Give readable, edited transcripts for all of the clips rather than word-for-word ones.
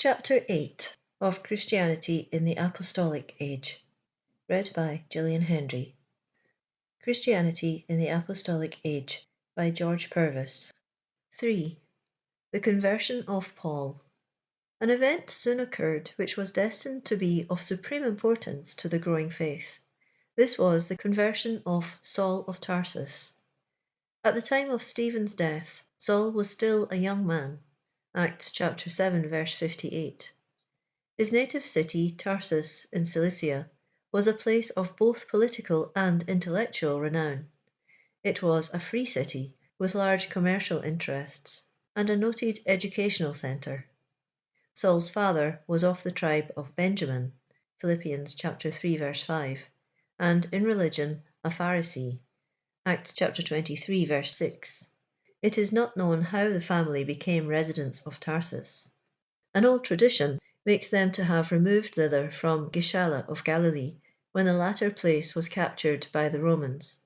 Chapter 8 of Christianity in the Apostolic Age. Read by Gillian Hendry. Christianity in the Apostolic Age by George Purves. 3. The conversion of Paul. An event soon occurred which was destined to be of supreme importance to the growing faith. This was the conversion of Saul of Tarsus. At the time of Stephen's death, Saul was still a young man. Acts chapter 7 verse 58. His native city, Tarsus in Cilicia, was a place of both political and intellectual renown. It was a free city with large commercial interests and a noted educational centre. Saul's father was of the tribe of Benjamin, Philippians chapter 3 verse 5, and in religion a Pharisee, Acts chapter 23 verse 6. It is not known how the family became residents of Tarsus. An old tradition makes them to have removed thither from Gischala of Galilee when the latter place was captured by the Romans.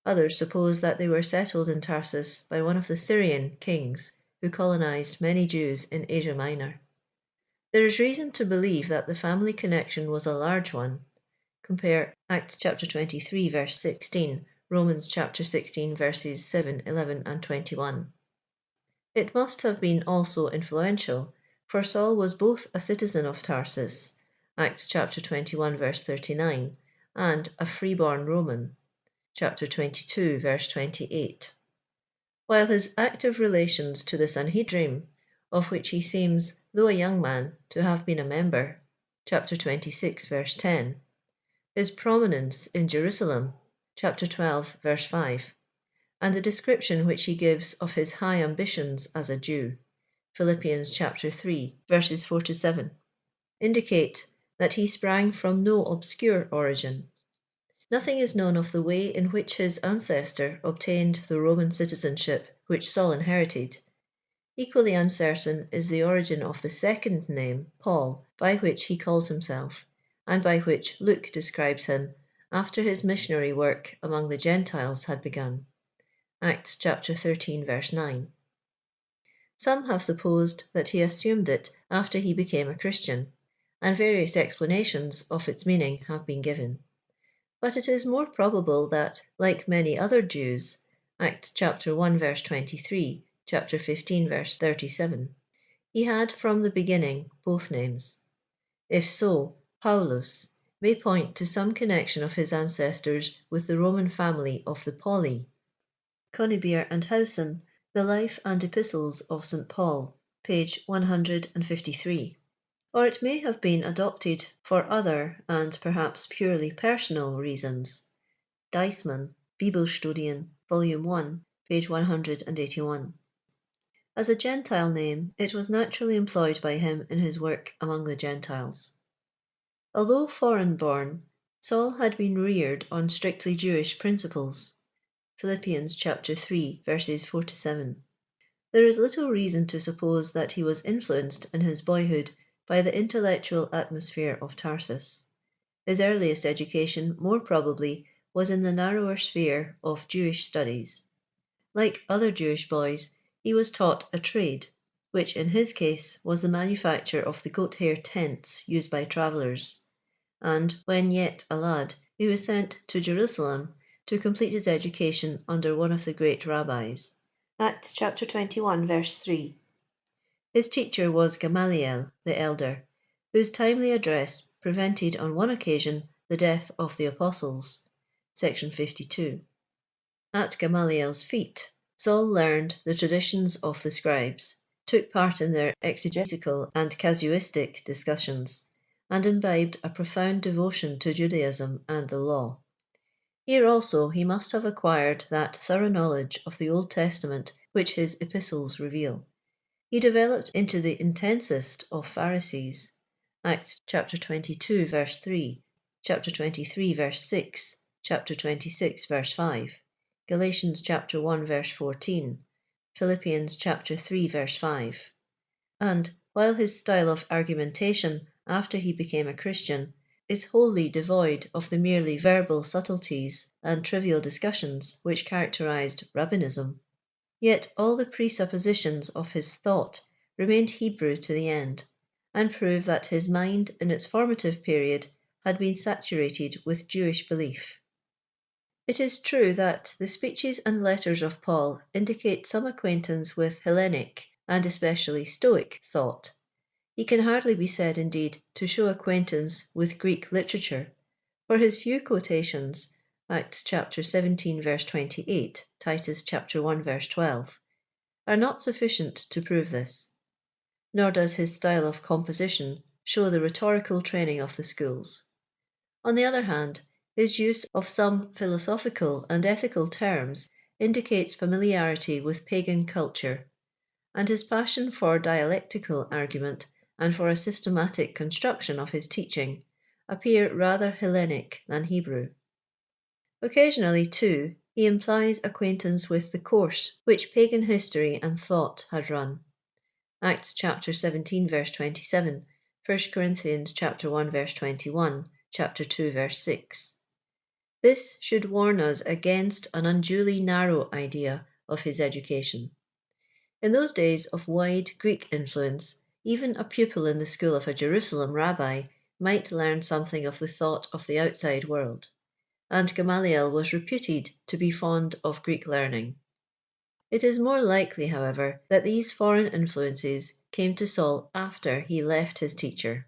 Others suppose that they were settled in Tarsus by one of the Syrian kings who colonized many Jews in Asia Minor. There is reason to believe that the family connection was a large one. Compare Acts chapter 23 verse 16, Romans chapter 16 verses 7, 11 and 21. It must have been also influential, for Saul was both a citizen of Tarsus, Acts chapter 21 verse 39, and a freeborn Roman, chapter 22 verse 28. While his active relations to the Sanhedrim, of which he seems, though a young man, to have been a member, chapter 26 verse 10, his prominence in Jerusalem, chapter 12 verse 5, and the description which he gives of his high ambitions as a Jew, Philippians chapter 3 verses 4 to 7, indicate that he sprang from no obscure origin. Nothing is known of the way in which his ancestor obtained the Roman citizenship which Saul inherited. Equally uncertain is the origin of the second name, Paul, by which he calls himself, and by which Luke describes him after his missionary work among the Gentiles had begun. Acts chapter 13 verse 9. Some have supposed that he assumed it after he became a Christian, and various explanations of its meaning have been given. But it is more probable that, like many other Jews, Acts chapter 1 verse 23, chapter 15 verse 37, he had from the beginning both names. If so, Paulus may point to some connection of his ancestors with the Roman family of the Pauli. Conybeare and Howson, The Life and Epistles of St. Paul, page 153. Or it may have been adopted for other and perhaps purely personal reasons. Deisman, Bibelstudien, volume 1, page 181. As a Gentile name, it was naturally employed by him in his work among the Gentiles. Although foreign-born, Saul had been reared on strictly Jewish principles. Philippians chapter 3 verses 4 to 7. There is little reason to suppose that he was influenced in his boyhood by the intellectual atmosphere of Tarsus. His earliest education, more probably, was in the narrower sphere of Jewish studies. Like other Jewish boys, he was taught a trade, which in his case was the manufacture of the goat hair tents used by travellers, and when yet a lad, he was sent to Jerusalem to complete his education under one of the great rabbis. Acts chapter 21 verse 3. His teacher was Gamaliel the elder, whose timely address prevented on one occasion the death of the apostles. Section 52. At Gamaliel's feet, Saul learned the traditions of the scribes, took part in their exegetical and casuistic discussions, and imbibed a profound devotion to Judaism and the law. Here also he must have acquired that thorough knowledge of the Old Testament which his epistles reveal. He developed into the intensest of Pharisees. Acts chapter 22 verse 3, chapter 23 verse 6, chapter 26 verse 5, Galatians chapter 1 verse 14, Philippians chapter 3 verse 5. And while his style of argumentation after he became a Christian is wholly devoid of the merely verbal subtleties and trivial discussions which characterized rabbinism, yet all the presuppositions of his thought remained Hebrew to the end, and prove that his mind in its formative period had been saturated with Jewish belief. It is true that the speeches and letters of Paul indicate some acquaintance with Hellenic, and especially Stoic, thought. He can hardly be said, indeed, to show acquaintance with Greek literature, for his few quotations, Acts chapter 17 verse 28, Titus chapter 1 verse 12, are not sufficient to prove this. Nor does his style of composition show the rhetorical training of the schools. On the other hand, his use of some philosophical and ethical terms indicates familiarity with pagan culture, and his passion for dialectical argument and for a systematic construction of his teaching appear rather Hellenic than Hebrew. Occasionally, too, he implies acquaintance with the course which pagan history and thought had run. Acts chapter 17 verse 27, 1 Corinthians chapter 1 verse 21, chapter 2 verse 6. This should warn us against an unduly narrow idea of his education. In those days of wide Greek influence, even a pupil in the school of a Jerusalem rabbi might learn something of the thought of the outside world, and Gamaliel was reputed to be fond of Greek learning. It is more likely, however, that these foreign influences came to Saul after he left his teacher.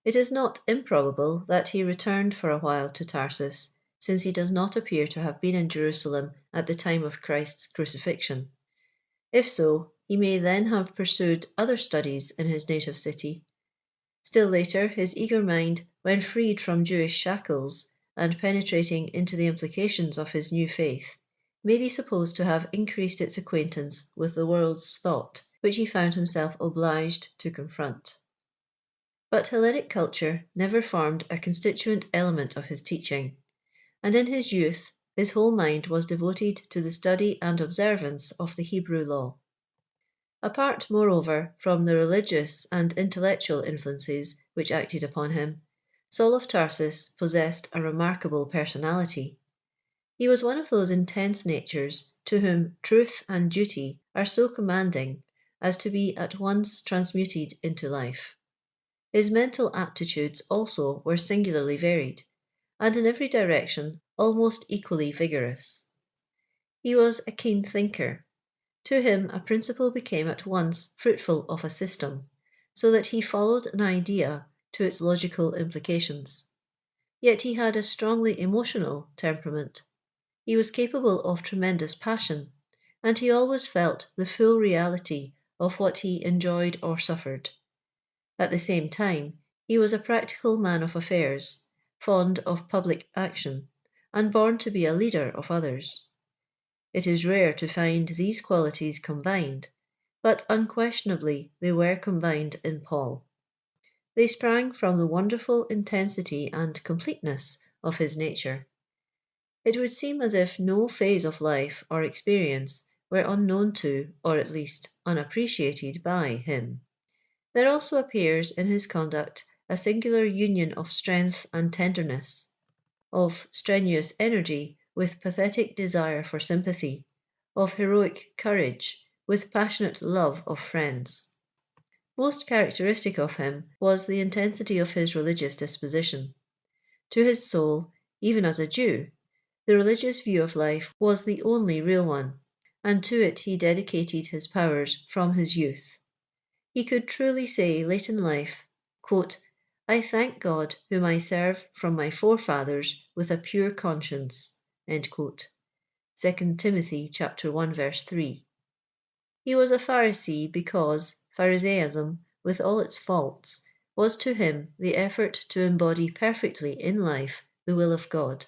It is not improbable that he returned for a while to Tarsus, since he does not appear to have been in Jerusalem at the time of Christ's crucifixion. If so, he may then have pursued other studies in his native city. Still later, his eager mind, when freed from Jewish shackles and penetrating into the implications of his new faith, may be supposed to have increased its acquaintance with the world's thought, which he found himself obliged to confront. But Hellenic culture never formed a constituent element of his teaching, and in his youth his whole mind was devoted to the study and observance of the Hebrew law. Apart, moreover, from the religious and intellectual influences which acted upon him, Saul of Tarsus possessed a remarkable personality. He was one of those intense natures to whom truth and duty are so commanding as to be at once transmuted into life. His mental aptitudes also were singularly varied, and in every direction almost equally vigorous. He was a keen thinker. To him a principle became at once fruitful of a system, so that he followed an idea to its logical implications. Yet he had a strongly emotional temperament. He was capable of tremendous passion, and he always felt the full reality of what he enjoyed or suffered. At the same time, he was a practical man of affairs, fond of public action, and born to be a leader of others. It is rare to find these qualities combined, but unquestionably they were combined in Paul. They sprang from the wonderful intensity and completeness of his nature. It would seem as if no phase of life or experience were unknown to, or at least unappreciated by, him. There also appears in his conduct a singular union of strength and tenderness, of strenuous energy with pathetic desire for sympathy, of heroic courage with passionate love of friends. Most characteristic of him was the intensity of his religious disposition. To his soul, even as a Jew, the religious view of life was the only real one, and to it he dedicated his powers from his youth. He could truly say late in life, quote, "I thank God whom I serve from my forefathers with a pure conscience." End quote. 2 Timothy chapter 1 verse 3. He was a Pharisee because Pharisaism, with all its faults, was to him the effort to embody perfectly in life the will of God.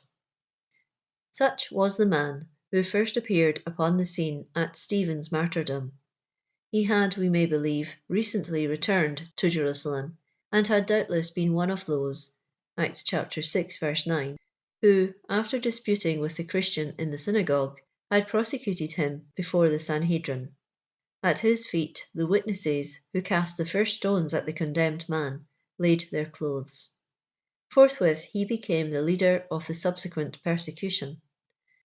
Such was the man who first appeared upon the scene at Stephen's martyrdom. He had, we may believe, recently returned to Jerusalem, and had doubtless been one of those, Acts chapter 6 verse 9, who, after disputing with the Christian in the synagogue, had prosecuted him before the Sanhedrin. At his feet the witnesses, who cast the first stones at the condemned man, laid their clothes. Forthwith he became the leader of the subsequent persecution.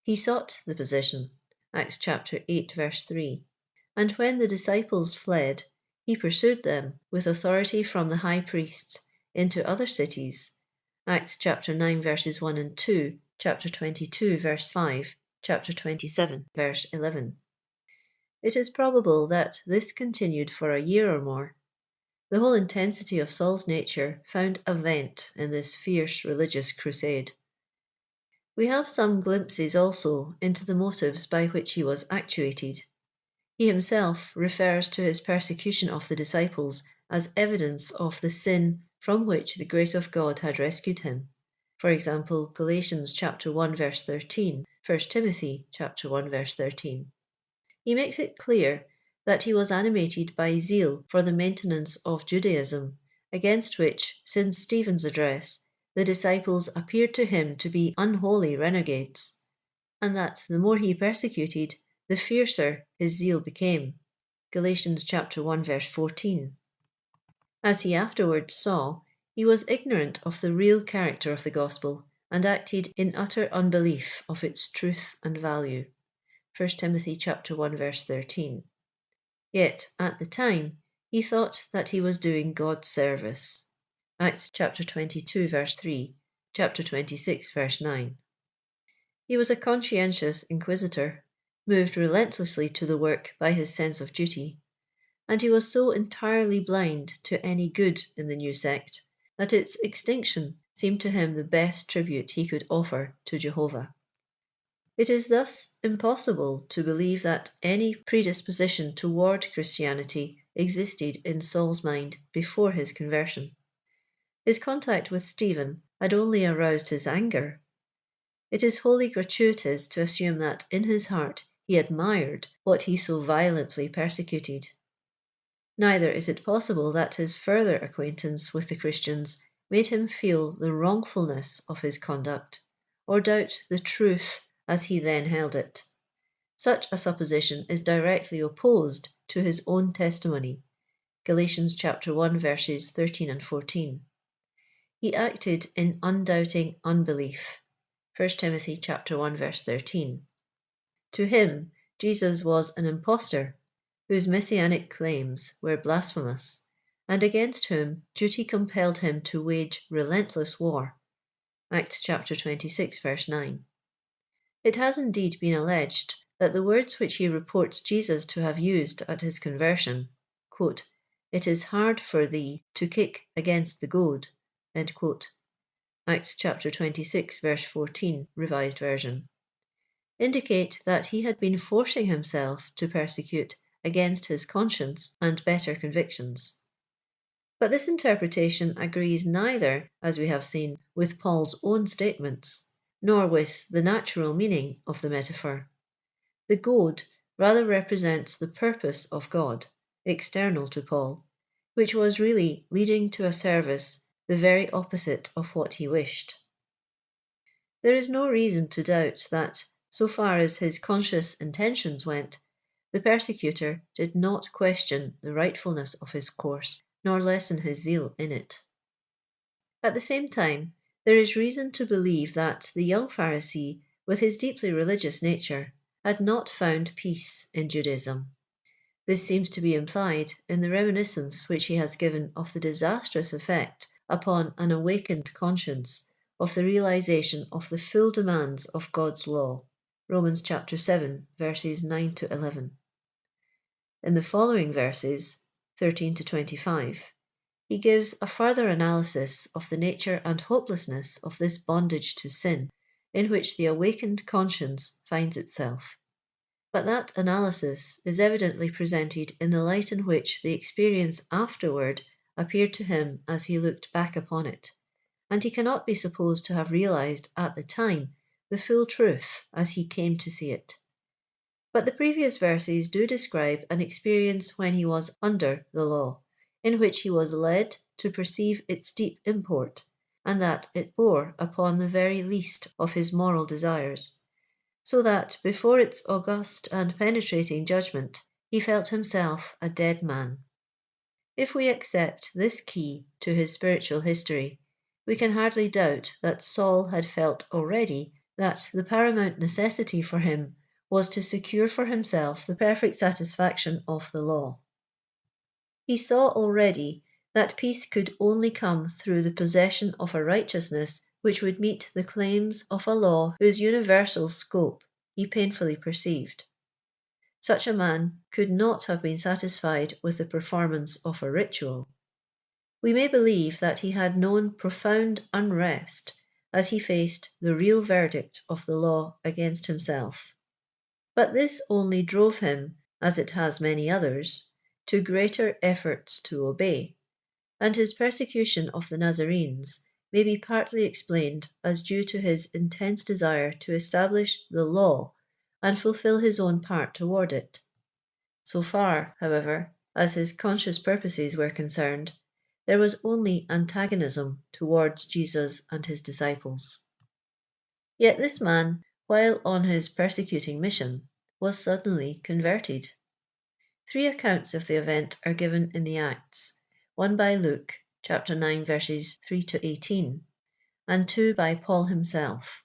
He sought the position, Acts chapter 8 verse 3, and when the disciples fled, He pursued them with authority from the high priest into other cities. Acts chapter 9 verses 1 and 2, chapter 22 verse 5, chapter 27 verse 11. It is probable that this continued for a year or more. The whole intensity of Saul's nature found a vent in this fierce religious crusade. We have some glimpses also into the motives by which he was actuated. He himself refers to his persecution of the disciples as evidence of the sin from which the grace of God had rescued him. For example, Galatians chapter 1 verse 13, 1 Timothy chapter 1 verse 13. He makes it clear that he was animated by zeal for the maintenance of Judaism, against which, since Stephen's address, the disciples appeared to him to be unholy renegades, and that the more he persecuted, the fiercer his zeal became. Galatians chapter 1 verse 14. As he afterwards saw, he was ignorant of the real character of the gospel and acted in utter unbelief of its truth and value. 1 Timothy chapter 1 verse 13. Yet, at the time, he thought that he was doing God's service. Acts chapter 22 verse 3, chapter 26 verse 9. He was a conscientious inquisitor, moved relentlessly to the work by his sense of duty, and he was so entirely blind to any good in the new sect that its extinction seemed to him the best tribute he could offer to Jehovah. It is thus impossible to believe that any predisposition toward Christianity existed in Saul's mind before his conversion. His contact with Stephen had only aroused his anger. It is wholly gratuitous to assume that in his heart he admired what he so violently persecuted. Neither is it possible that his further acquaintance with the Christians made him feel the wrongfulness of his conduct, or doubt the truth as he then held it. Such a supposition is directly opposed to his own testimony. Galatians chapter 1 verses 13 and 14. He acted in undoubting unbelief. 1 Timothy chapter 1 verse 13. To him, Jesus was an impostor whose messianic claims were blasphemous, and against whom duty compelled him to wage relentless war. Acts chapter 26 verse 9. It has indeed been alleged that the words which he reports Jesus to have used at his conversion, quote, "It is hard for thee to kick against the goad," end quote, Acts chapter 26 verse 14, Revised Version, indicate that he had been forcing himself to persecute against his conscience and better convictions. But this interpretation agrees neither, as we have seen, with Paul's own statements, nor with the natural meaning of the metaphor. The goad rather represents the purpose of God, external to Paul, which was really leading to a service the very opposite of what he wished. There is no reason to doubt that, so far as his conscious intentions went, the persecutor did not question the rightfulness of his course, nor lessen his zeal in it. At the same time, there is reason to believe that the young Pharisee, with his deeply religious nature, had not found peace in Judaism. This seems to be implied in the reminiscence which he has given of the disastrous effect upon an awakened conscience of the realization of the full demands of God's law. Romans chapter 7, verses 9 to 11. In the following verses, 13 to 25, he gives a further analysis of the nature and hopelessness of this bondage to sin in which the awakened conscience finds itself. But that analysis is evidently presented in the light in which the experience afterward appeared to him as he looked back upon it, and he cannot be supposed to have realized at the time the full truth as he came to see it. But the previous verses do describe an experience when he was under the law, in which he was led to perceive its deep import, and that it bore upon the very least of his moral desires, so that before its august and penetrating judgment, he felt himself a dead man. If we accept this key to his spiritual history, we can hardly doubt that Saul had felt already that the paramount necessity for him was to secure for himself the perfect satisfaction of the law. He saw already that peace could only come through the possession of a righteousness which would meet the claims of a law whose universal scope he painfully perceived. Such a man could not have been satisfied with the performance of a ritual. We may believe that he had known profound unrest as he faced the real verdict of the law against himself. But this only drove him, as it has many others, to greater efforts to obey, and his persecution of the Nazarenes may be partly explained as due to his intense desire to establish the law and fulfill his own part toward it. So far, however, as his conscious purposes were concerned, there was only antagonism towards Jesus and his disciples. Yet this man, while on his persecuting mission, was suddenly converted. 3 accounts of the event are given in the Acts, one by Luke, chapter 9, verses 3 to 18, and 2 by Paul himself,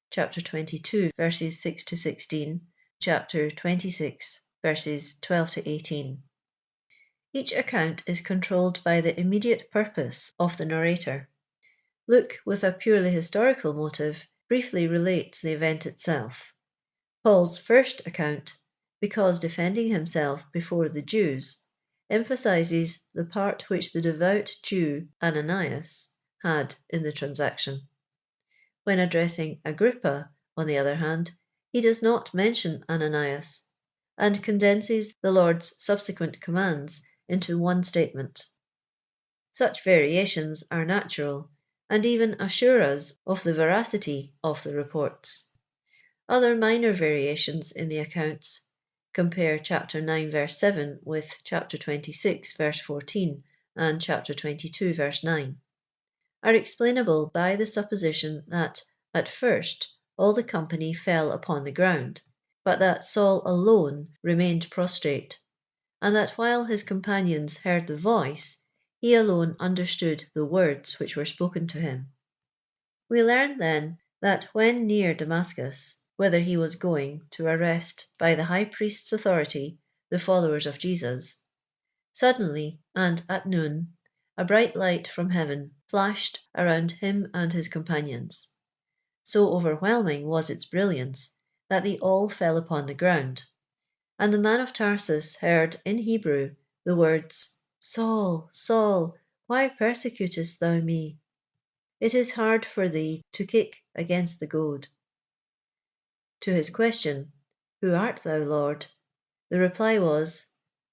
chapter 22, verses 6 to 16, chapter 26, verses 12 to 18. Each account is controlled by the immediate purpose of the narrator. Luke, with a purely historical motive, briefly relates the event itself. Paul's first account, because defending himself before the Jews, emphasizes the part which the devout Jew Ananias had in the transaction. When addressing Agrippa, on the other hand, he does not mention Ananias, and condenses the Lord's subsequent commands into one statement. Such variations are natural, and even assure us of the veracity of the reports. Other minor variations in the accounts, compare chapter 9 verse 7 with chapter 26 verse 14 and chapter 22 verse 9, are explainable by the supposition that at first all the company fell upon the ground, but that Saul alone remained prostrate, and that while his companions heard the voice, he alone understood the words which were spoken to him. We learn then that when near Damascus, whither he was going to arrest by the high priest's authority the followers of Jesus, suddenly and at noon a bright light from heaven flashed around him and his companions. So overwhelming was its brilliance that they all fell upon the ground, and the man of Tarsus heard in Hebrew the words, "Saul, Saul, why persecutest thou me? It is hard for thee to kick against the goad." To his question, "Who art thou, Lord?" the reply was,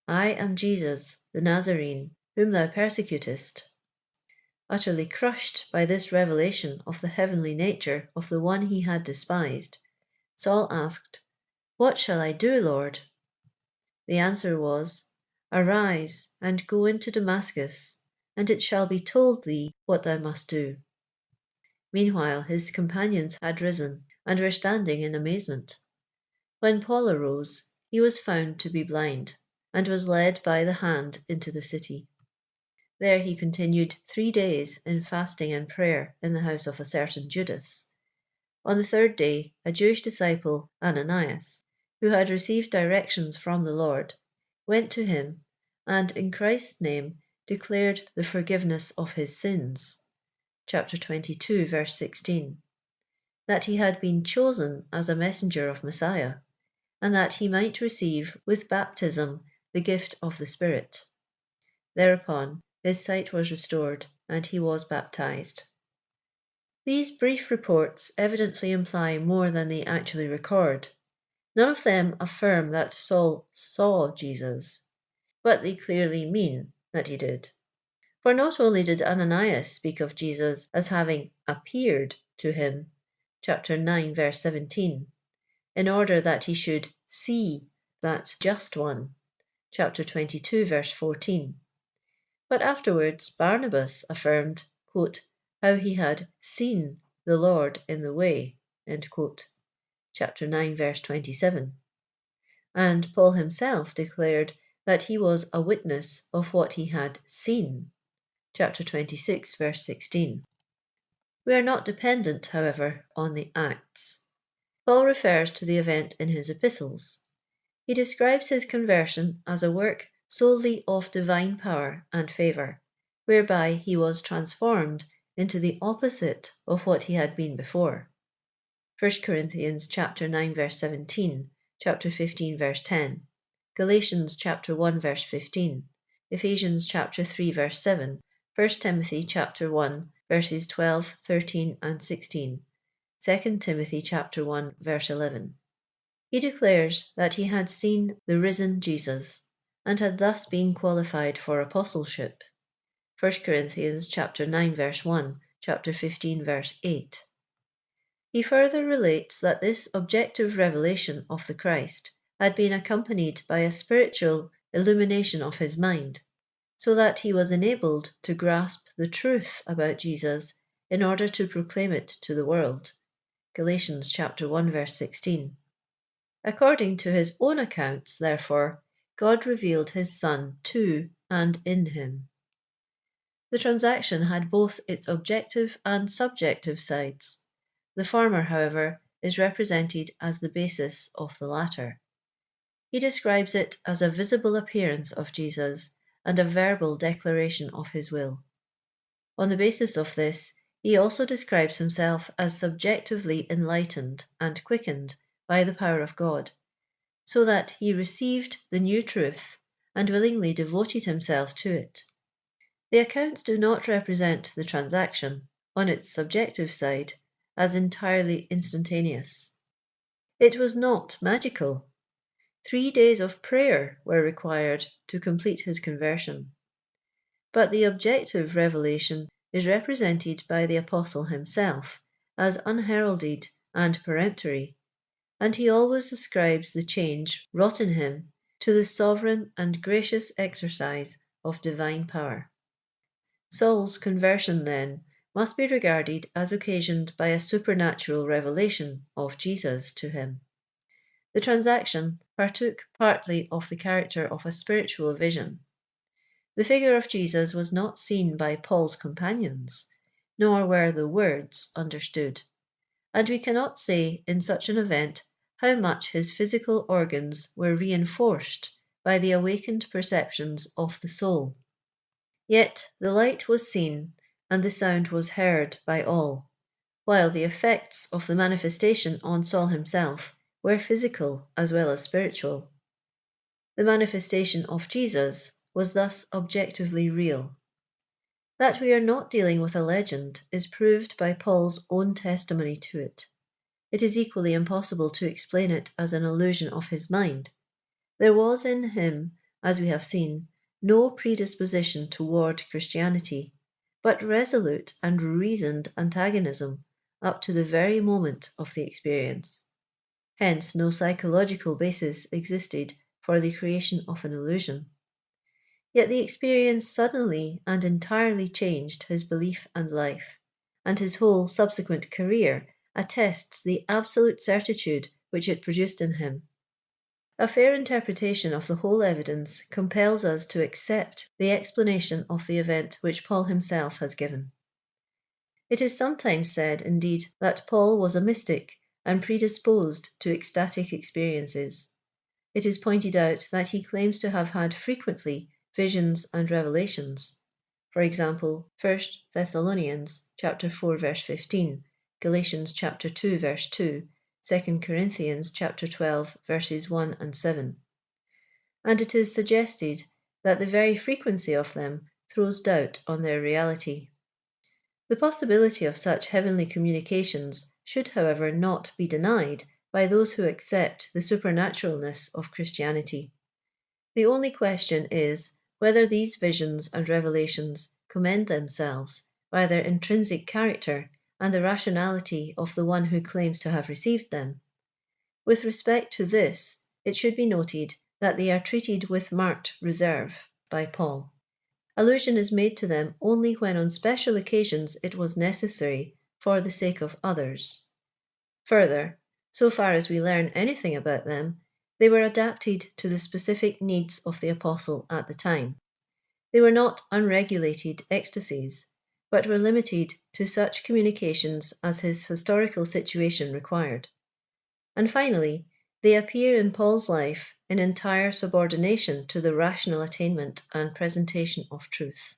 "I am Jesus, the Nazarene, whom thou persecutest." Utterly crushed by this revelation of the heavenly nature of the one he had despised, Saul asked, "What shall I do, Lord?" The answer was, "Arise and go into Damascus, and it shall be told thee what thou must do." Meanwhile his companions had risen and were standing in amazement. When Paul arose, he was found to be blind, and was led by the hand into the city. There he continued 3 days in fasting and prayer in the house of a certain Judas. On the 3rd day, a Jewish disciple, Ananias, who had received directions from the Lord, went to him, and in Christ's name declared the forgiveness of his sins. Chapter 22, verse 16. That he had been chosen as a messenger of Messiah, and that he might receive with baptism the gift of the Spirit. Thereupon his sight was restored, and he was baptized. These brief reports evidently imply more than they actually record. None of them affirm that Saul saw Jesus, but they clearly mean that he did. For not only did Ananias speak of Jesus as having appeared to him, chapter 9, verse 17, in order that he should see that just one, chapter 22, verse 14. But afterwards Barnabas affirmed, quote, how he had seen the Lord in the way, end quote, chapter 9, verse 27. And Paul himself declared that he was a witness of what he had seen, chapter 26, verse 16. We are not dependent, however, on the Acts. Paul refers to the event in his epistles. He describes his conversion as a work solely of divine power and favour, whereby he was transformed into the opposite of what he had been before. 1 Corinthians chapter 9 verse 17, chapter 15 verse 10, Galatians chapter 1 verse 15, Ephesians chapter 3 verse 7, 1 Timothy chapter 1 verses 12, 13 and 16, 2 Timothy chapter 1 verse 11. He declares that he had seen the risen Jesus and had thus been qualified for apostleship. 1 Corinthians chapter 9 verse 1, chapter 15 verse 8. He further relates that this objective revelation of the Christ had been accompanied by a spiritual illumination of his mind, so that he was enabled to grasp the truth about Jesus in order to proclaim it to the world. Galatians chapter 1 verse 16. According to his own accounts, therefore, God revealed his Son to and in him. The transaction had both its objective and subjective sides. The former, however, is represented as the basis of the latter. He describes it as a visible appearance of Jesus and a verbal declaration of his will. On the basis of this, he also describes himself as subjectively enlightened and quickened by the power of God, so that he received the new truth and willingly devoted himself to it. The accounts do not represent the transaction, on its subjective side, as entirely instantaneous. It was not magical. 3 days of prayer were required to complete his conversion. But the objective revelation is represented by the apostle himself as unheralded and peremptory, and he always ascribes the change wrought in him to the sovereign and gracious exercise of divine power. Saul's conversion, then, must be regarded as occasioned by a supernatural revelation of Jesus to him. The transaction partook partly of the character of a spiritual vision. The figure of Jesus was not seen by Paul's companions, nor were the words understood, and we cannot say in such an event how much his physical organs were reinforced by the awakened perceptions of the soul. Yet the light was seen and the sound was heard by all, while the effects of the manifestation on Saul himself were physical as well as spiritual. The manifestation of Jesus was thus objectively real. That we are not dealing with a legend is proved by Paul's own testimony to it. It is equally impossible to explain it as an illusion of his mind. There was in him, as we have seen, no predisposition toward Christianity, but resolute and reasoned antagonism up to the very moment of the experience. Hence, no psychological basis existed for the creation of an illusion. Yet the experience suddenly and entirely changed his belief and life, and his whole subsequent career attests the absolute certitude which it produced in him. A fair interpretation of the whole evidence compels us to accept the explanation of the event which Paul himself has given. It is sometimes said, indeed, that Paul was a mystic and predisposed to ecstatic experiences. It is pointed out that he claims to have had frequently visions and revelations. For example, 1 Thessalonians chapter 4 verse 15, Galatians chapter 2 verse 2, 2 Corinthians chapter 12 verses 1 and 7. And it is suggested that the very frequency of them throws doubt on their reality. The possibility of such heavenly communications should, however, not be denied by those who accept the supernaturalness of Christianity. The only question is whether these visions and revelations commend themselves by their intrinsic character and the rationality of the one who claims to have received them. With respect to this, it should be noted that they are treated with marked reserve by Paul. Allusion is made to them only when on special occasions it was necessary for the sake of others. Further, so far as we learn anything about them, they were adapted to the specific needs of the apostle at the time. They were not unregulated ecstasies, but were limited to such communications as his historical situation required. And finally, they appear in Paul's life in entire subordination to the rational attainment and presentation of truth.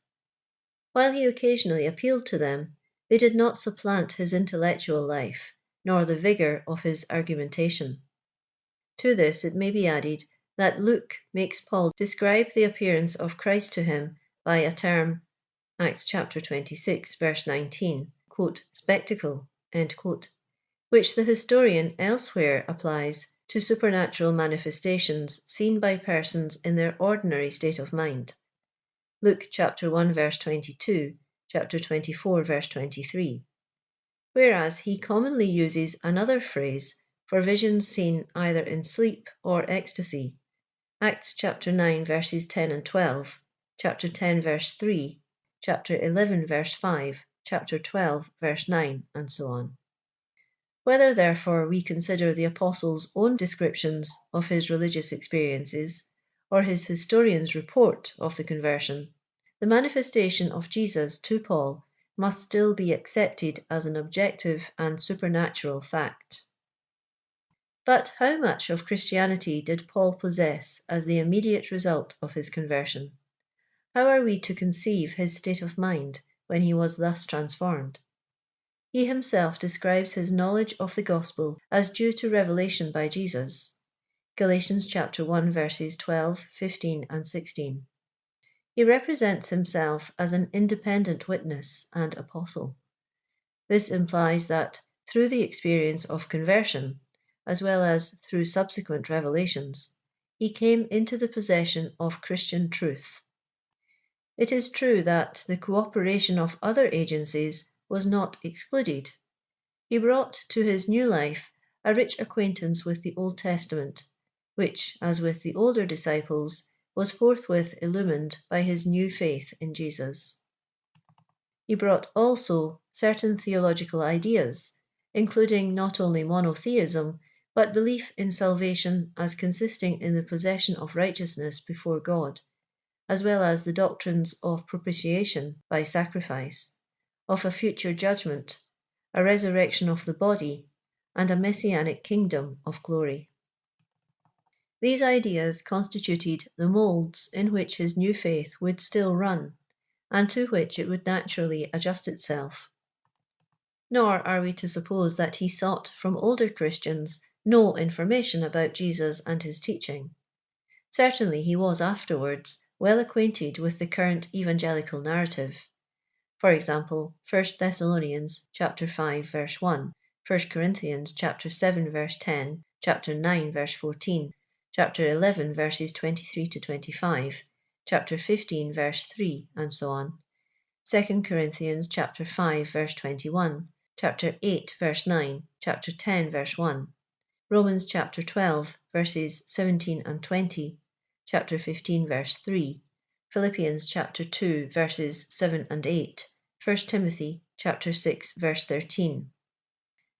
While he occasionally appealed to them, they did not supplant his intellectual life, nor the vigour of his argumentation. To this it may be added that Luke makes Paul describe the appearance of Christ to him by a term, Acts chapter 26, verse 19, quote, spectacle, end quote, which the historian elsewhere applies to supernatural manifestations seen by persons in their ordinary state of mind. Luke chapter 1, verse 22, chapter 24, verse 23. Whereas he commonly uses another phrase for visions seen either in sleep or ecstasy. Acts chapter 9, verses 10 and 12, chapter 10, verse 3, chapter 11, verse 5, chapter 12, verse 9, and so on. Whether, therefore, we consider the Apostle's own descriptions of his religious experiences, or his historian's report of the conversion, the manifestation of Jesus to Paul must still be accepted as an objective and supernatural fact. But how much of Christianity did Paul possess as the immediate result of his conversion? How are we to conceive his state of mind when he was thus transformed? He himself describes his knowledge of the gospel as due to revelation by Jesus. Galatians chapter 1, verses 12, 15, and 16. He represents himself as an independent witness and apostle. This implies that through the experience of conversion, as well as through subsequent revelations, he came into the possession of Christian truth. It is true that the cooperation of other agencies was not excluded. He brought to his new life a rich acquaintance with the Old Testament, which, as with the older disciples, was forthwith illumined by his new faith in Jesus. He brought also certain theological ideas, including not only monotheism, but belief in salvation as consisting in the possession of righteousness before God, as well as the doctrines of propitiation by sacrifice, of a future judgment, a resurrection of the body, and a messianic kingdom of glory. These ideas constituted the moulds in which his new faith would still run, and to which it would naturally adjust itself. Nor are we to suppose that he sought from older Christians no information about Jesus and his teaching. Certainly he was afterwards well acquainted with the current evangelical narrative. For example, 1 Thessalonians chapter 5, verse 1, 1 Corinthians chapter 7, verse 10, chapter 9, verse 14, chapter 11, verses 23 to 25, chapter 15, verse 3, and so on, 2 Corinthians chapter 5, verse 21, chapter 8, verse 9, chapter 10, verse 1, Romans chapter 12, verses 17 and 20, chapter 15, verse 3, Philippians chapter 2, verses 7 and 8, 1 Timothy chapter 6, verse 13.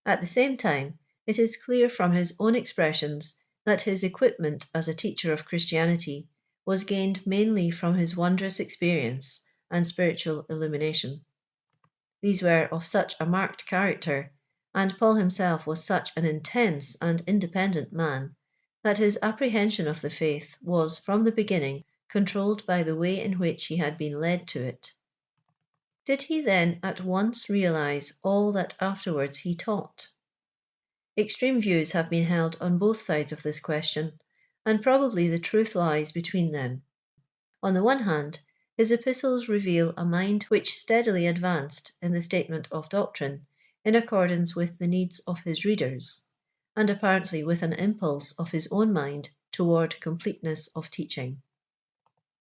At the same time, it is clear from his own expressions that his equipment as a teacher of Christianity was gained mainly from his wondrous experience and spiritual illumination. These were of such a marked character, and Paul himself was such an intense and independent man, that his apprehension of the faith was from the beginning controlled by the way in which he had been led to it. Did he then at once realize all that afterwards he taught? Extreme views have been held on both sides of this question, and probably the truth lies between them. On the one hand, his epistles reveal a mind which steadily advanced in the statement of doctrine in accordance with the needs of his readers, and apparently with an impulse of his own mind toward completeness of teaching.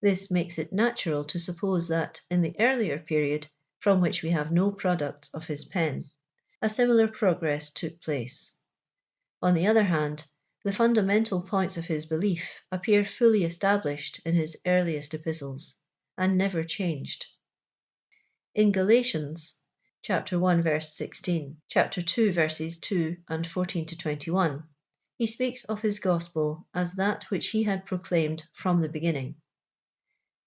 This makes it natural to suppose that in the earlier period, from which we have no products of his pen, a similar progress took place. On the other hand, the fundamental points of his belief appear fully established in his earliest epistles, and never changed. In Galatians, chapter 1, verse 16, chapter 2, verses 2 and 14 to 21, he speaks of his gospel as that which he had proclaimed from the beginning.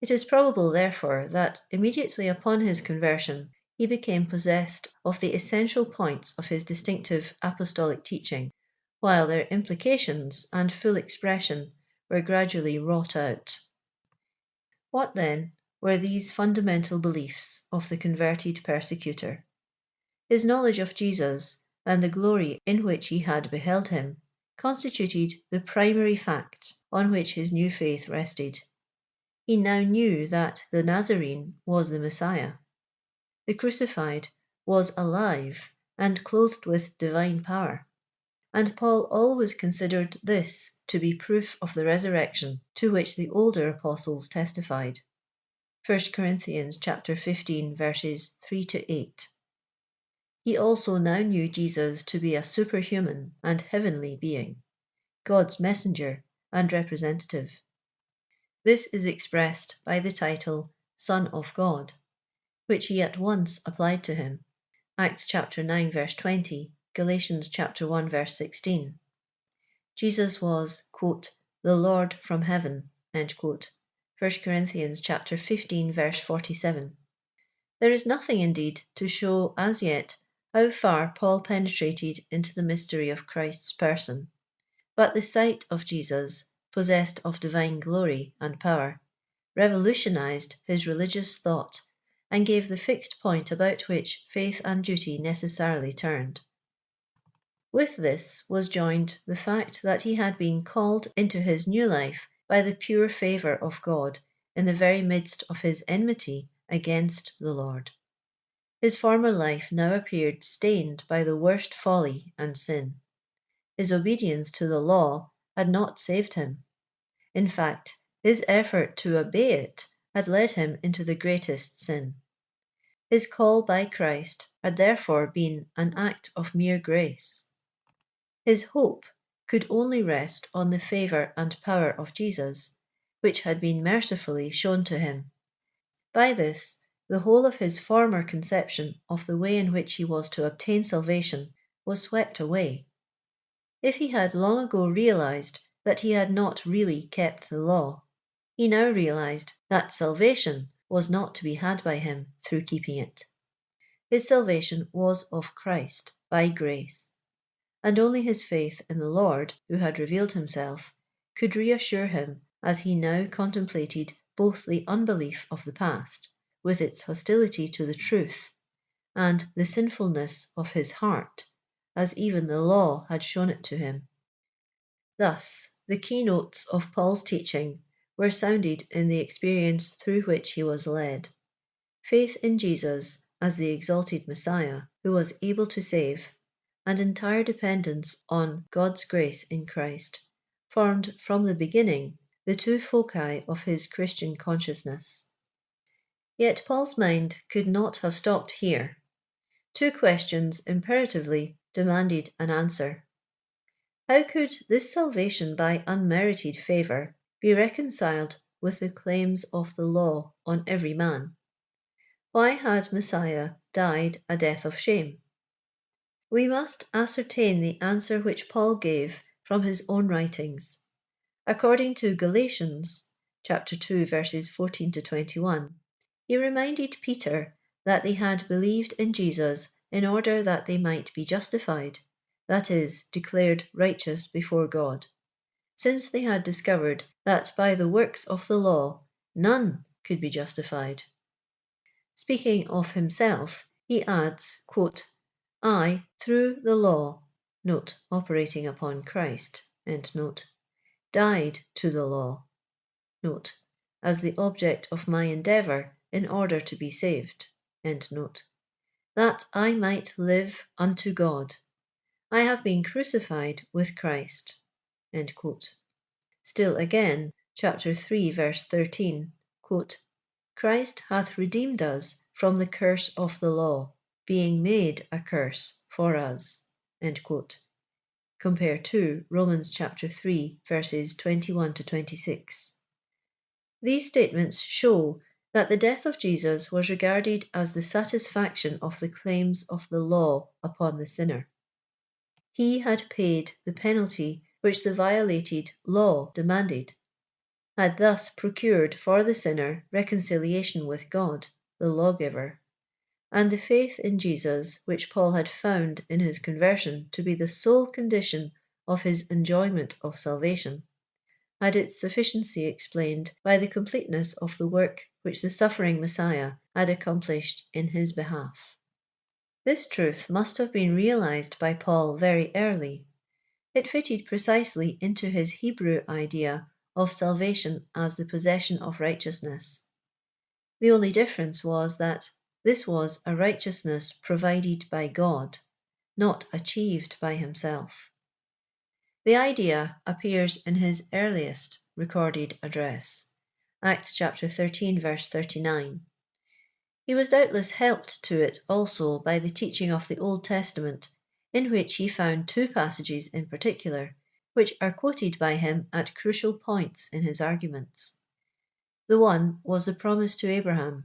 It is probable, therefore, that immediately upon his conversion, he became possessed of the essential points of his distinctive apostolic teaching, while their implications and full expression were were gradually wrought out. What, then, were these fundamental beliefs of the converted persecutor? His knowledge of Jesus and the glory in which he had beheld him constituted the primary fact on which his new faith rested. He now knew that the Nazarene was the Messiah. The crucified was alive and clothed with divine power. And Paul always considered this to be proof of the resurrection to which the older apostles testified. 1 Corinthians chapter 15, verses 3 to 8. He also now knew Jesus to be a superhuman and heavenly being, God's messenger and representative. This is expressed by the title Son of God, which he at once applied to him. Acts chapter 9, verse 20, Galatians chapter 1, verse 16. Jesus was, quote, the Lord from heaven, end quote. 1 Corinthians chapter 15, verse 47. There is nothing indeed to show as yet how far Paul penetrated into the mystery of Christ's person, but the sight of Jesus, possessed of divine glory and power, revolutionized his religious thought and gave the fixed point about which faith and duty necessarily turned. With this was joined the fact that he had been called into his new life by the pure favour of God in the very midst of his enmity against the Lord. His former life now appeared stained by the worst folly and sin. His obedience to the law had not saved him. In fact, his effort to obey it had led him into the greatest sin. His call by Christ had therefore been an act of mere grace. His hope could only rest on the favour and power of Jesus, which had been mercifully shown to him. By this, the whole of his former conception of the way in which he was to obtain salvation was swept away. If he had long ago realized that he had not really kept the law, he now realized that salvation was not to be had by him through keeping it. His salvation was of Christ, by grace, and only his faith in the Lord, who had revealed himself, could reassure him as he now contemplated both the unbelief of the past, with its hostility to the truth, and the sinfulness of his heart, as even the law had shown it to him. Thus, the keynotes of Paul's teaching were sounded in the experience through which he was led. Faith in Jesus as the exalted Messiah, who was able to save, and entire dependence on God's grace in Christ, formed from the beginning the two foci of his Christian consciousness. Yet Paul's mind could not have stopped here. Two questions imperatively demanded an answer. How could this salvation by unmerited favour be reconciled with the claims of the law on every man? Why had Messiah died a death of shame? We must ascertain the answer which Paul gave from his own writings. According to Galatians chapter 2, verses 14 to 21, he reminded Peter that they had believed in Jesus in order that they might be justified, that is, declared righteous before God, since they had discovered that by the works of the law none could be justified. Speaking of himself, he adds, quote, I, through the law, note, operating upon Christ, end note, died to the law, note, as the object of my endeavour in order to be saved, end note, that I might live unto God. I have been crucified with Christ, end quote. Still again, chapter 3, verse 13, quote, Christ hath redeemed us from the curse of the law, being made a curse for us, end quote. Compare to Romans chapter 3, verses 21 to 26. These statements show that the death of Jesus was regarded as the satisfaction of the claims of the law upon the sinner. He had paid the penalty which the violated law demanded, had thus procured for the sinner reconciliation with God, the lawgiver, and the faith in Jesus which Paul had found in his conversion to be the sole condition of his enjoyment of salvation, had its sufficiency explained by the completeness of the work which the suffering Messiah had accomplished in his behalf. This truth must have been realized by Paul very early. It fitted precisely into his Hebrew idea of salvation as the possession of righteousness. The only difference was that this was a righteousness provided by God, not achieved by himself. The idea appears in his earliest recorded address, Acts chapter 13, verse 39. He was doubtless helped to it also by the teaching of the Old Testament, in which he found two passages in particular, which are quoted by him at crucial points in his arguments. The one was the promise to Abraham,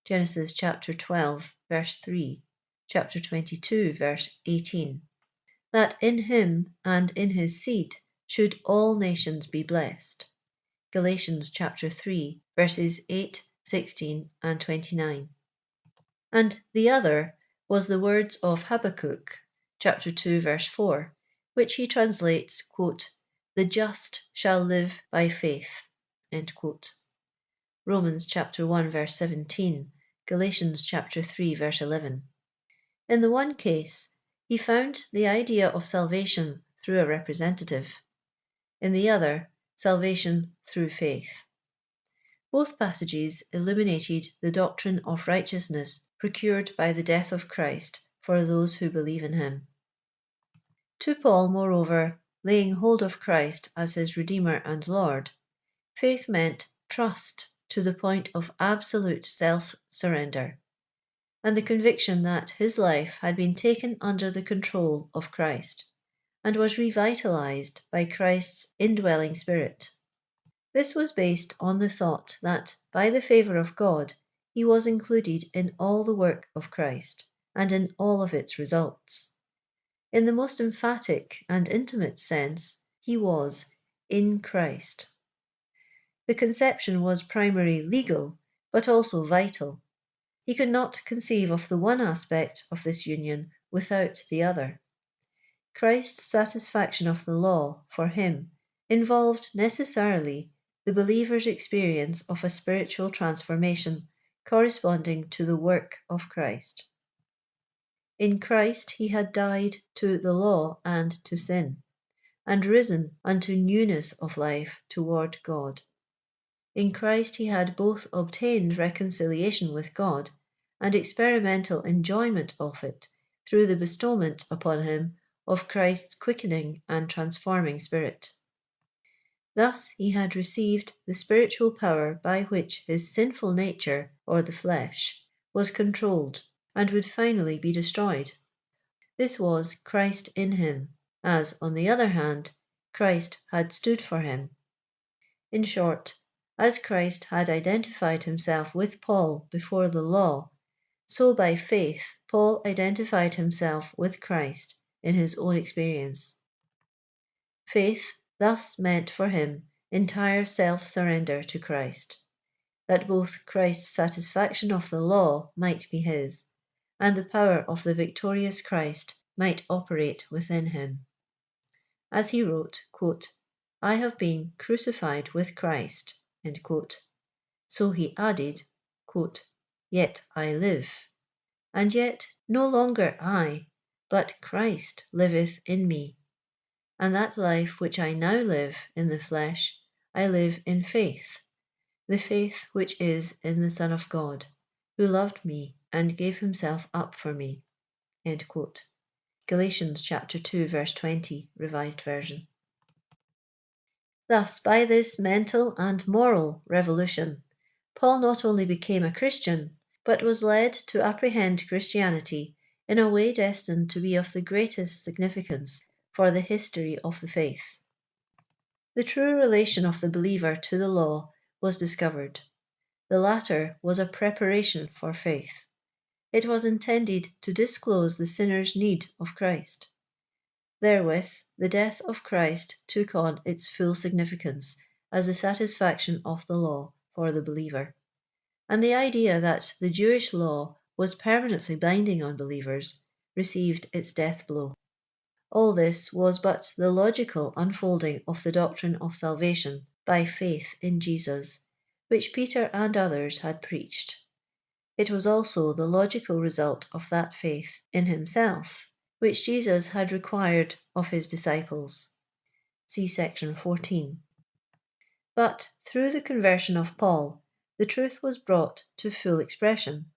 Genesis chapter 12, verse 3, chapter 22, verse 18, that in him and in his seed should all nations be blessed, Galatians chapter 3, verses 8, 16, and 29. And the other was the words of Habakkuk, chapter 2, verse 4, which he translates, quote, "The just shall live by faith," end quote. Romans chapter 1, verse 17, Galatians chapter 3, verse 11. In the one case, he found the idea of salvation through a representative. In the other, salvation through faith. Both passages illuminated the doctrine of righteousness procured by the death of Christ for those who believe in him. To Paul, moreover, laying hold of Christ as his Redeemer and Lord, faith meant trust to the point of absolute self-surrender, and the conviction that his life had been taken under the control of Christ, and was revitalized by Christ's indwelling spirit. This was based on the thought that, by the favor of God, he was included in all the work of Christ, and in all of its results. In the most emphatic and intimate sense, he was in Christ. The conception was primarily legal, but also vital. He could not conceive of the one aspect of this union without the other. Christ's satisfaction of the law, for him, involved necessarily the believer's experience of a spiritual transformation corresponding to the work of Christ. In Christ he had died to the law and to sin, and risen unto newness of life toward God. In Christ he had both obtained reconciliation with God and experimental enjoyment of it through the bestowment upon him of Christ's quickening and transforming spirit. Thus he had received the spiritual power by which his sinful nature, or the flesh, was controlled and would finally be destroyed. This was Christ in him, as, on the other hand, Christ had stood for him. In short, as Christ had identified himself with Paul before the law, so by faith Paul identified himself with Christ in his own experience. Faith thus meant for him entire self-surrender to Christ, that both Christ's satisfaction of the law might be his, and the power of the victorious Christ might operate within him. As he wrote, quote, "I have been crucified with Christ," end quote. So he added, quote, "Yet I live, and yet no longer I, but Christ liveth in me. And that life which I now live in the flesh, I live in faith, the faith which is in the Son of God, who loved me and gave himself up for me." End quote. Galatians chapter 2, verse 20, Revised Version. Thus, by this mental and moral revolution, Paul not only became a Christian, but was led to apprehend Christianity in a way destined to be of the greatest significance for the history of the faith. The true relation of the believer to the law was discovered. The latter was a preparation for faith. It was intended to disclose the sinner's need of Christ. Therewith, the death of Christ took on its full significance as the satisfaction of the law for the believer, and the idea that the Jewish law was permanently binding on believers received its death blow. All this was but the logical unfolding of the doctrine of salvation by faith in Jesus, which Peter and others had preached. It was also the logical result of that faith in himself, which Jesus had required of his disciples. See section 14. But through the conversion of Paul, the truth was brought to full expression,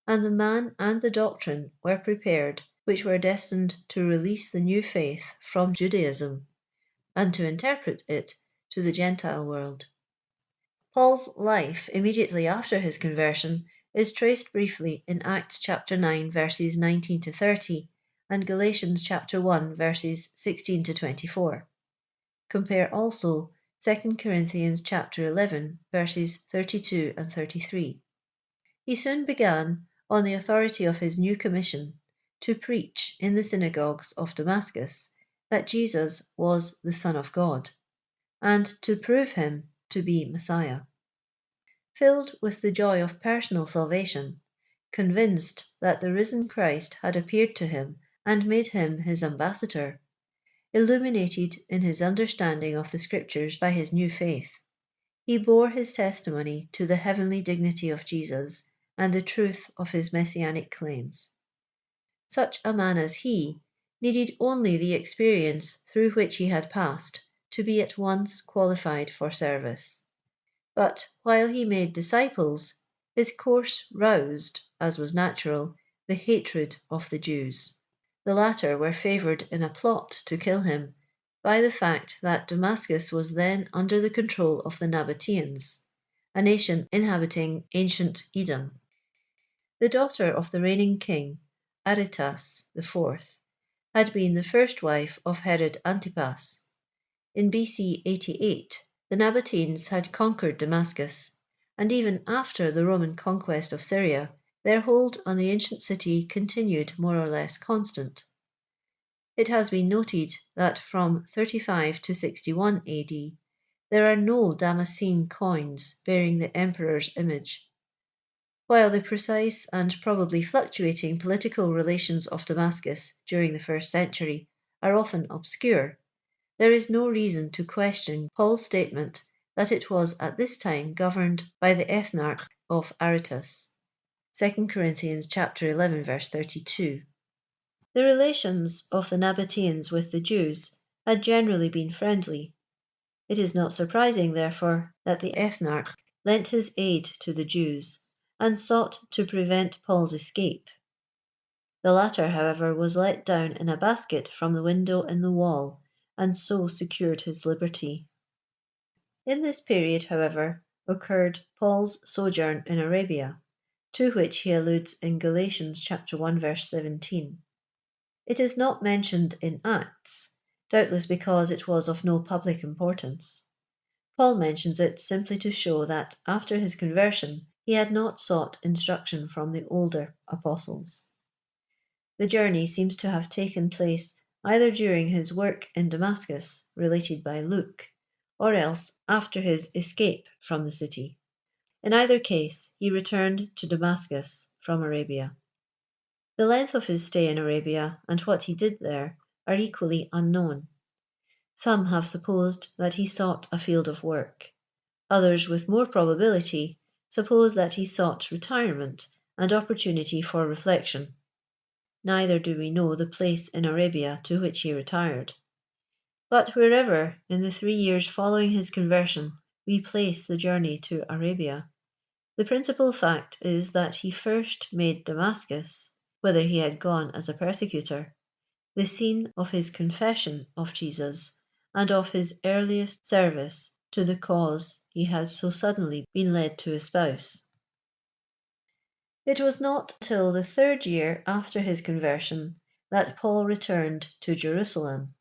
and the man and the doctrine were prepared which were destined to release the new faith from Judaism and to interpret it to the Gentile world. Paul's life immediately after his conversion is traced briefly in Acts chapter 9 verses 19 to 30 and Galatians chapter 1 verses 16 to 24. Compare also 2 Corinthians chapter 11 verses 32 and 33. He soon began, on the authority of his new commission, to preach in the synagogues of Damascus that Jesus was the Son of God, and to prove him to be Messiah. Filled with the joy of personal salvation, convinced that the risen Christ had appeared to him and made him his ambassador, illuminated in his understanding of the Scriptures by his new faith, he bore his testimony to the heavenly dignity of Jesus and the truth of his messianic claims. Such a man as he needed only the experience through which he had passed to be at once qualified for service. But while he made disciples, his course roused, as was natural, the hatred of the Jews. The latter were favoured in a plot to kill him by the fact that Damascus was then under the control of the Nabateans, a nation inhabiting ancient Edom. The daughter of the reigning king, Aretas IV, had been the first wife of Herod Antipas. In BC 88, the Nabateans had conquered Damascus, and even after the Roman conquest of Syria, their hold on the ancient city continued more or less constant. It has been noted that from 35 to 61 AD, there are no Damascene coins bearing the emperor's image. While the precise and probably fluctuating political relations of Damascus during the first century are often obscure, there is no reason to question Paul's statement that it was at this time governed by the ethnarch of Aretas. 2 Corinthians chapter 11 verse 32. The relations of the Nabateans with the Jews had generally been friendly. It is not surprising, therefore, that the ethnarch lent his aid to the Jews and sought to prevent Paul's escape. The latter, however, was let down in a basket from the window in the wall, and so secured his liberty. In this period, however, occurred Paul's sojourn in Arabia, to which he alludes in Galatians chapter 1 verse 17. It is not mentioned in Acts, doubtless because it was of no public importance. Paul mentions it simply to show that after his conversion he had not sought instruction from the older apostles. The journey seems to have taken place either during his work in Damascus, related by Luke, or else after his escape from the city. In either case, he returned to Damascus from Arabia. The length of his stay in Arabia and what he did there are equally unknown. Some have supposed that he sought a field of work. Others, with more probability, suppose that he sought retirement and opportunity for reflection. Neither do we know the place in Arabia to which he retired. But wherever, in the 3 years following his conversion, we place the journey to Arabia, the principal fact is that he first made Damascus, whither he had gone as a persecutor, the scene of his confession of Jesus and of his earliest service to the cause he had so suddenly been led to espouse. It was not till the 3rd year after his conversion that Paul returned to Jerusalem.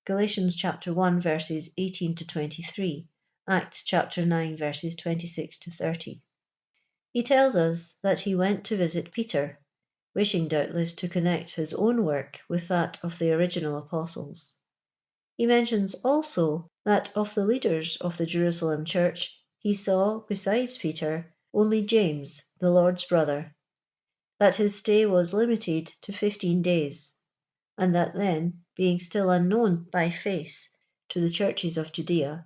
Galatians chapter 1 verses 18 to 23, Acts chapter 9 verses 26 to 30. He tells us that he went to visit Peter, wishing doubtless to connect his own work with that of the original apostles. He mentions also that of the leaders of the Jerusalem church he saw, besides Peter, only James, the Lord's brother, that his stay was limited to 15 days, and that then, being still unknown by face to the churches of Judea,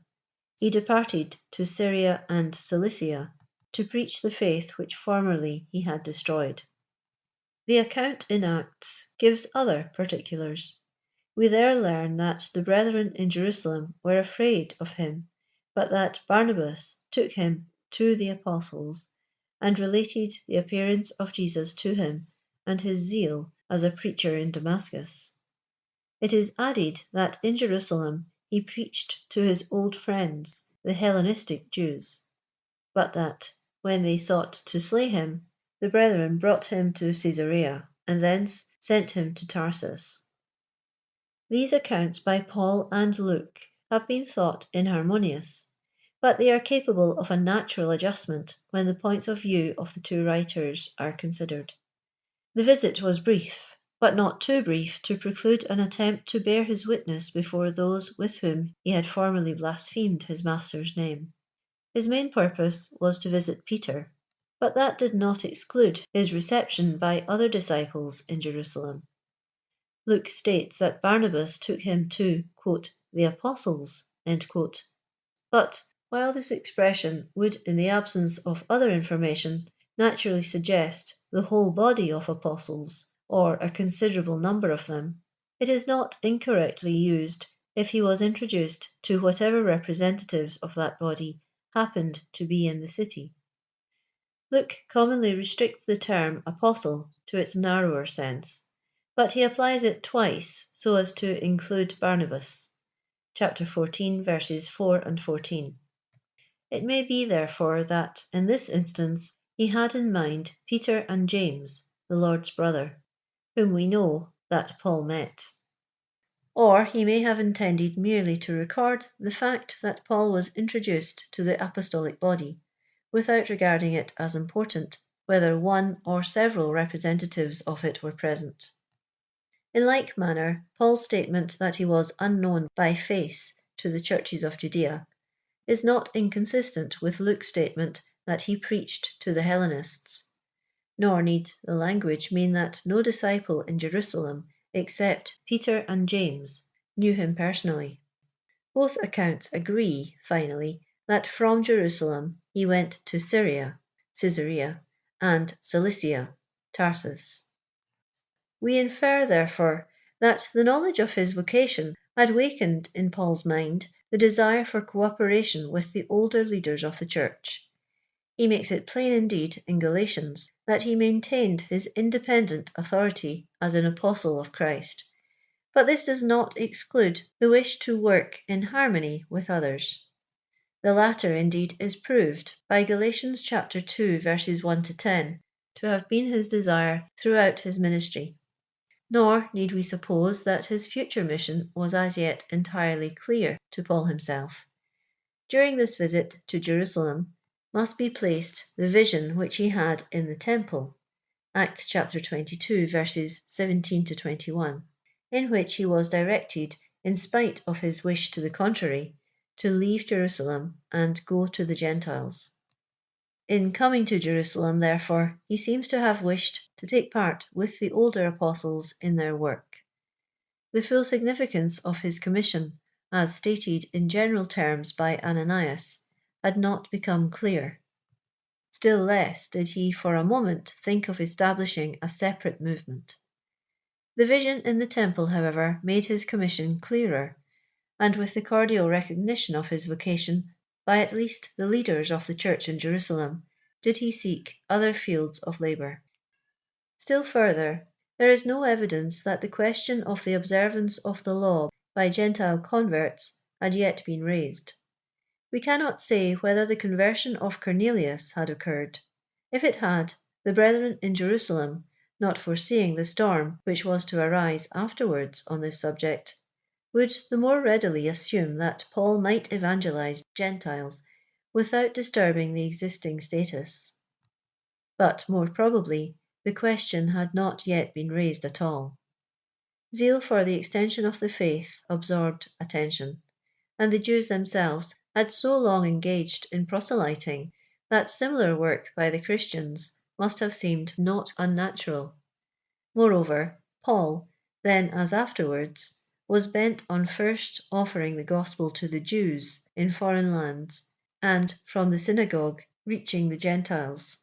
he departed to Syria and Cilicia to preach the faith which formerly he had destroyed. The account in Acts gives other particulars. We there learn that the brethren in Jerusalem were afraid of him, but that Barnabas took him to the apostles and related the appearance of Jesus to him and his zeal as a preacher in Damascus. It is added that in Jerusalem he preached to his old friends, the Hellenistic Jews, but that, when they sought to slay him, the brethren brought him to Caesarea, and thence sent him to Tarsus. These accounts by Paul and Luke have been thought inharmonious, but they are capable of a natural adjustment when the points of view of the two writers are considered. The visit was brief, but not too brief to preclude an attempt to bear his witness before those with whom he had formerly blasphemed his master's name. His main purpose was to visit Peter, but that did not exclude his reception by other disciples in Jerusalem. Luke states that Barnabas took him to, quote, the apostles, end quote. But while this expression would, in the absence of other information, naturally suggest the whole body of apostles, or a considerable number of them, it is not incorrectly used if he was introduced to whatever representatives of that body happened to be in the city. Luke commonly restricts the term apostle to its narrower sense, but he applies it twice so as to include Barnabas. Chapter 14, verses 4 and 14. It may be, therefore, that in this instance he had in mind Peter and James, the Lord's brother, whom we know that Paul met. Or he may have intended merely to record the fact that Paul was introduced to the apostolic body, without regarding it as important whether one or several representatives of it were present. In like manner, Paul's statement that he was unknown by face to the churches of Judea is not inconsistent with Luke's statement that he preached to the Hellenists. Nor need the language mean that no disciple in Jerusalem except Peter and James knew him personally. Both accounts agree, finally, that from Jerusalem he went to Syria, Caesarea, and Cilicia, Tarsus. We infer, therefore, that the knowledge of his vocation had wakened in Paul's mind the desire for cooperation with the older leaders of the church. He makes it plain indeed in Galatians that he maintained his independent authority as an apostle of Christ, but this does not exclude the wish to work in harmony with others. The latter indeed is proved by Galatians chapter 2 verses 1 to 10 to have been his desire throughout his ministry. Nor need we suppose that his future mission was as yet entirely clear to Paul himself. During this visit to Jerusalem must be placed the vision which he had in the temple, Acts chapter 22 verses 17 to 21, in which he was directed, in spite of his wish to the contrary, to leave Jerusalem and go to the Gentiles. In coming to Jerusalem, therefore, he seems to have wished to take part with the older apostles in their work. The full significance of his commission, as stated in general terms by Ananias, had not become clear. Still less did he for a moment think of establishing a separate movement. The vision in the temple, however, made his commission clearer, and with the cordial recognition of his vocation by at least the leaders of the church in Jerusalem, did he seek other fields of labour. Still further, there is no evidence that the question of the observance of the law by Gentile converts had yet been raised. We cannot say whether the conversion of Cornelius had occurred. If it had, the brethren in Jerusalem, not foreseeing the storm which was to arise afterwards on this subject, would the more readily assume that Paul might evangelize Gentiles without disturbing the existing status. But more probably, the question had not yet been raised at all. Zeal for the extension of the faith absorbed attention, and the Jews themselves had so long engaged in proselyting that similar work by the Christians must have seemed not unnatural. Moreover, Paul, then as afterwards, was bent on first offering the gospel to the Jews in foreign lands, and from the synagogue reaching the Gentiles.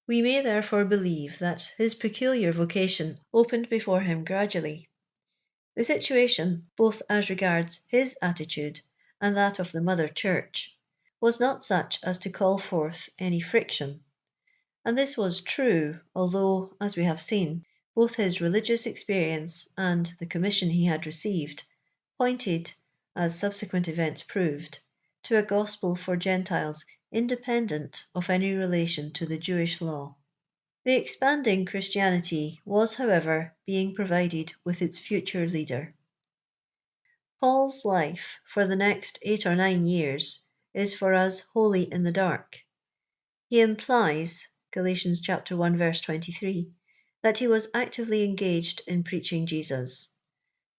We may therefore believe that his peculiar vocation opened before him gradually. The situation, both as regards his attitude and that of the Mother Church, was not such as to call forth any friction. And this was true, although, as we have seen, both his religious experience and the commission he had received pointed, as subsequent events proved, to a gospel for Gentiles independent of any relation to the Jewish law. The expanding Christianity was, however, being provided with its future leader. Paul's life for the next 8 or 9 years is for us wholly in the dark. He implies, Galatians chapter 1 verse 23, that he was actively engaged in preaching Jesus.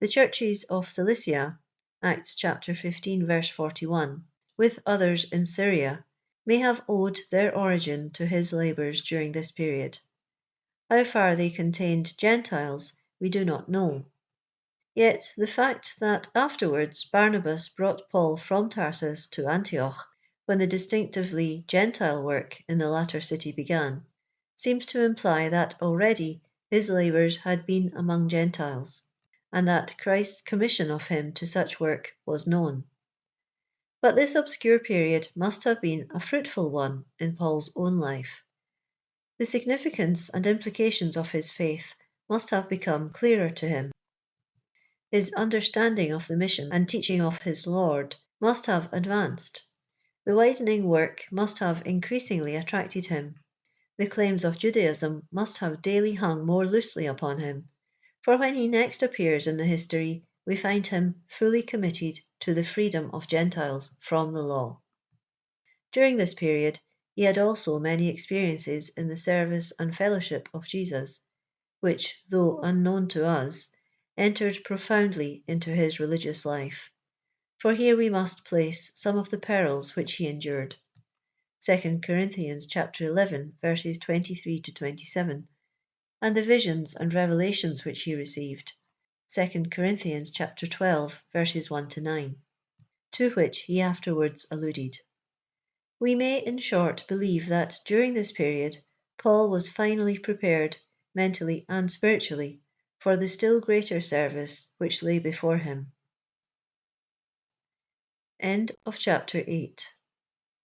The churches of Cilicia, Acts chapter 15 verse 41, with others in Syria, may have owed their origin to his labours during this period. How far they contained Gentiles we do not know. Yet the fact that afterwards Barnabas brought Paul from Tarsus to Antioch, when the distinctively Gentile work in the latter city began, seems to imply that already his labours had been among Gentiles, and that Christ's commission of him to such work was known. But this obscure period must have been a fruitful one in Paul's own life. The significance and implications of his faith must have become clearer to him. His understanding of the mission and teaching of his Lord must have advanced. The widening work must have increasingly attracted him. The claims of Judaism must have daily hung more loosely upon him, for when he next appears in the history, we find him fully committed to the freedom of Gentiles from the law. During this period, he had also many experiences in the service and fellowship of Jesus, which, though unknown to us, entered profoundly into his religious life. For here we must place some of the perils which he endured. 2 Corinthians chapter 11 verses 23 to 27, and the visions and revelations which he received. 2 Corinthians chapter 12 verses 1 to 9, to which he afterwards alluded. We may, in short, believe that during this period, Paul was finally prepared, mentally and spiritually, for the still greater service which lay before him. End of chapter 8.